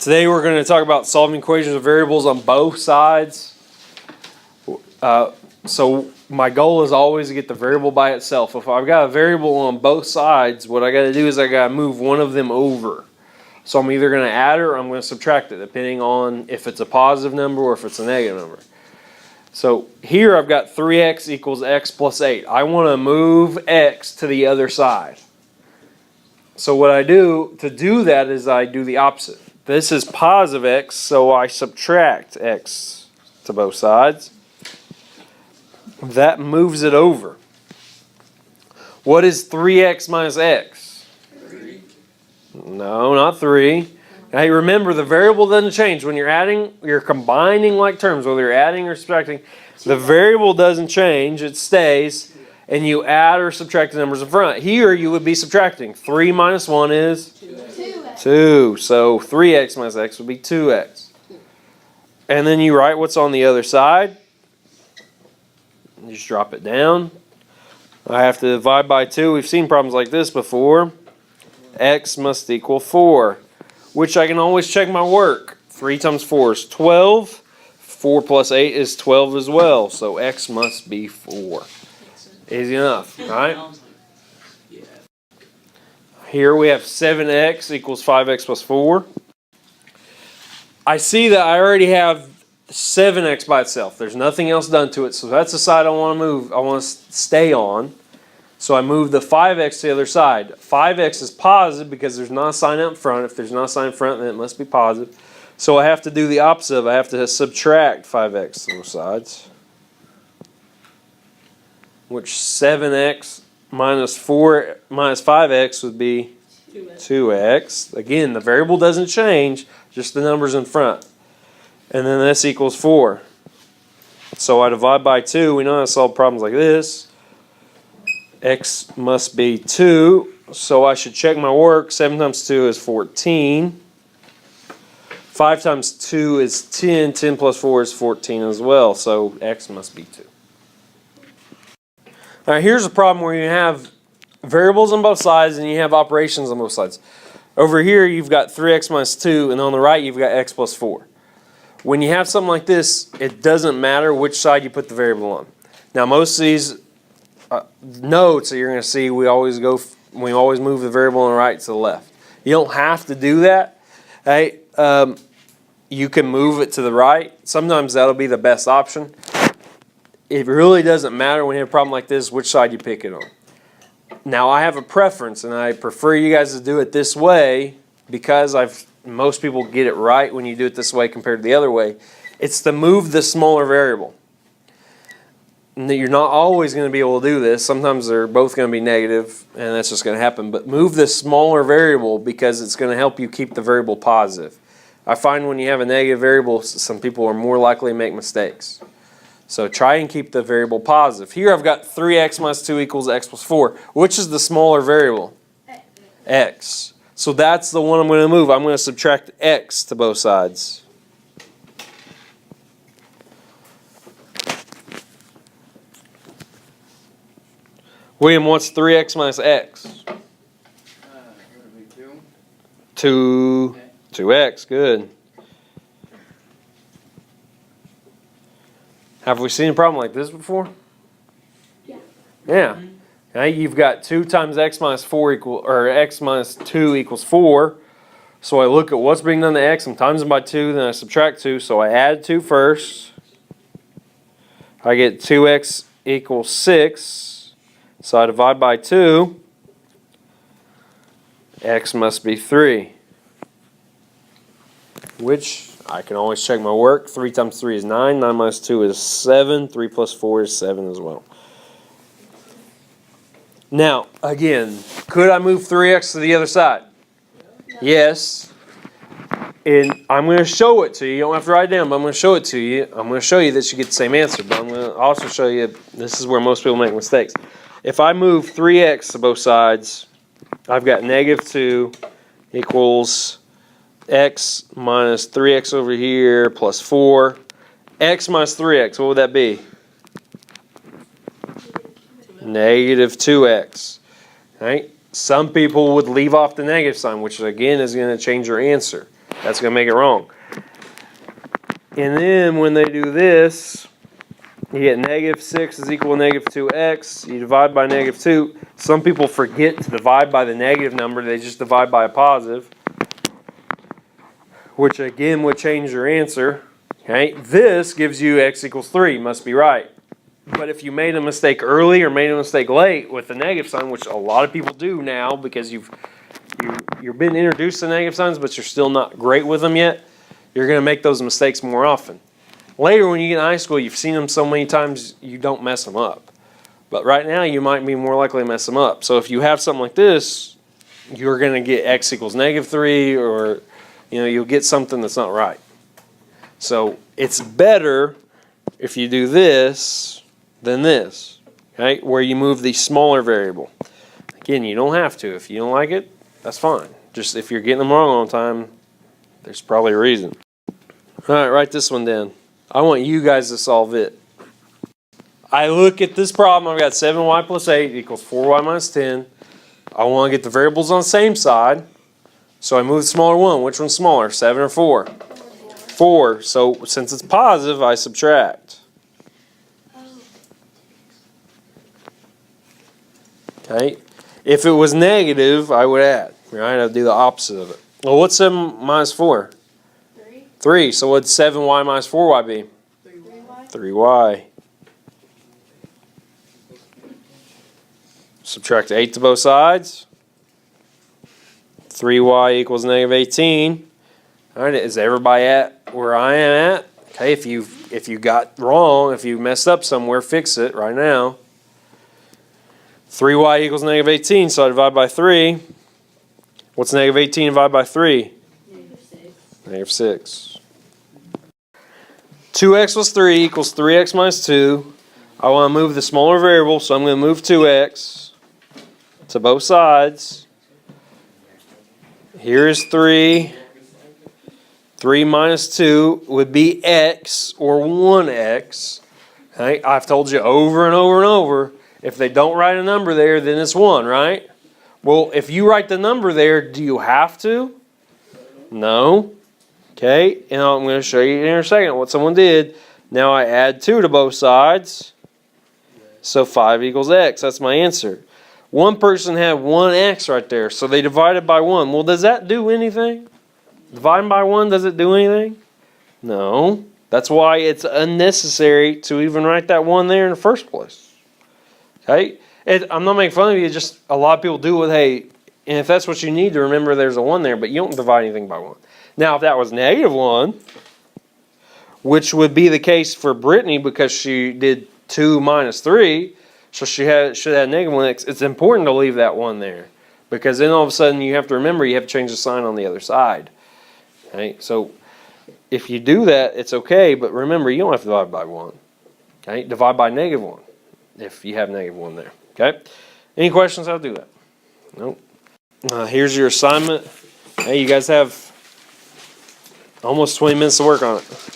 Today we're going to talk about solving equations of variables on both sides. So my goal is always to get the variable by itself. If I've got a variable on both sides, what I got to do is I got to move one of them over. So I'm either going to add it or I'm going to subtract it, depending on if it's a positive number or if it's a negative number. So here I've got 3x equals x plus 8. I want to move x to the other side. So what I do to do that is I do the opposite. This is positive x, so I subtract x to both sides. That moves it over. What is 3x minus x? 3. No, not 3. Hey, remember the variable doesn't change. When you're adding, you're combining like terms, whether you're adding or subtracting, the variable doesn't change, it stays, and you add or subtract the numbers in front. Here you would be subtracting. 3 minus 1 is? 2. So 3x minus x would be 2x. And then you write what's on the other side. You just drop it down. I have to divide by 2. We've seen problems like this before. X must equal 4, which I can always check my work. 3 times 4 is 12. 4 plus 8 is 12 as well. So x must be 4. Easy enough, right? Here we have 7x equals 5x plus 4. I see that I already have 7x by itself. There's nothing else done to it, so that's the side I want to move. I want to stay on. So I move the 5x to the other side. 5x is positive because there's not a sign up front. If there's not a sign in front, then it must be positive. So I have to do the opposite of it. I have to subtract 5x to both sides. Which 7x minus 4 minus 5x would be 2x. Again, the variable doesn't change, just the numbers in front. And then this equals 4. So I divide by 2. We know how to solve problems like this. X must be 2. So I should check my work. 7 times 2 is 14. 5 times 2 is 10. 10 plus 4 is 14 as well. So x must be 2. All right, here's a problem where you have variables on both sides and you have operations on both sides. Over here, you've got 3x minus 2, and on the right, you've got x plus 4. When you have something like this, it doesn't matter which side you put the variable on. Now, most of these notes that you're going to see, we always move the variable on the right to the left. You don't have to do that. Hey, you can move it to the right. Sometimes that'll be the best option. It really doesn't matter when you have a problem like this which side you pick it on. Now I have a preference, and I prefer you guys to do it this way because most people get it right when you do it this way compared to the other way. It's to move the smaller variable. You're not always going to be able to do this. Sometimes they're both going to be negative, and that's just going to happen. But move the smaller variable because it's going to help you keep the variable positive. I find when you have a negative variable, some people are more likely to make mistakes. So try and keep the variable positive. Here I've got 3x minus 2 equals x plus 4. Which is the smaller variable? X. So that's the one I'm going to move. I'm going to subtract x to both sides. William, what's 3x minus x? 2x, good. Have we seen a problem like this before? Yeah. Yeah. Now you've got 2 times x minus 4 x minus 2 equals 4. So I look at what's being done to x, I'm times them by 2, then I subtract 2. So I add 2 first. I get 2x equals 6. So I divide by 2. X must be 3. Which I can always check my work. 3 times 3 is 9. 9 minus 2 is 7. 3 plus 4 is 7 as well. Now, again, could I move 3x to the other side? Yes. And I'm going to show it to you. You don't have to write it down, but I'm going to show it to you. I'm going to show you that you get the same answer, but I'm going to also show you this is where most people make mistakes. If I move 3x to both sides, I've got negative 2 equals x minus 3x over here plus 4. X minus 3x, what would that be? Negative 2x. Right? Some people would leave off the negative sign, which again is going to change your answer. That's going to make it wrong. And then when they do this, you get negative 6 is equal to negative 2x. You divide by negative 2. Some people forget to divide by the negative number. They just divide by a positive, which again would change your answer. Okay, this gives you x equals 3. Must be right. But if you made a mistake early or made a mistake late with the negative sign, which a lot of people do now because you've been introduced to negative signs, but you're still not great with them yet, you're going to make those mistakes more often. Later, when you get in high school, you've seen them so many times you don't mess them up. But right now, you might be more likely to mess them up. So if you have something like this, you're going to get x equals negative 3, or you'll get something that's not right. So it's better if you do this than this, okay, where you move the smaller variable. Again, you don't have to. If you don't like it, that's fine. Just if you're getting them wrong all the time, there's probably a reason. All right, write this one down. I want you guys to solve it. I look at this problem. I've got 7y plus 8 equals 4y minus 10. I want to get the variables on the same side. So I move the smaller one. Which one's smaller, 7 or 4? 4. So since it's positive, I subtract. Okay. If it was negative, I would add. Right? I'd do the opposite of it. Well, what's 7 minus 4? 3. So what'd 7y minus 4y be? 3y. 3y. Subtract 8 to both sides. 3y equals negative 18. All right, is everybody at where I am at? Okay, if you got wrong, if you messed up somewhere, fix it right now. 3y equals negative 18, so I divide by 3. What's negative 18 divided by 3? Negative 6. Negative 6. 2x plus 3 equals 3x minus 2. I want to move the smaller variable, so I'm going to move 2x to both sides. Here's 3. 3 minus 2 would be x, or 1x. Okay? I've told you over and over and over, if they don't write a number there, then it's 1, right? Well, if you write the number there, do you have to? No. Okay, and I'm going to show you in a second what someone did. Now I add 2 to both sides. So 5 equals x. That's my answer. One person had 1x right there, so they divided by 1. Well, does that do anything? Dividing by 1, does it do anything? No. That's why it's unnecessary to even write that 1 there in the first place. Okay? I'm not making fun of you, just a lot of people do it. Hey, and if that's what you need to remember, there's a 1 there, but you don't divide anything by 1. Now, if that was negative 1, which would be the case for Brittany because she did 2 minus 3, so she should have negative 1x, it's important to leave that 1 there. Because then all of a sudden you have to remember you have to change the sign on the other side. Okay? So if you do that, it's okay, but remember you don't have to divide by 1. Okay? Divide by negative 1 if you have negative 1 there. Okay? Any questions? I'll do that. Nope. Here's your assignment. Hey, you guys have almost 20 minutes to work on it.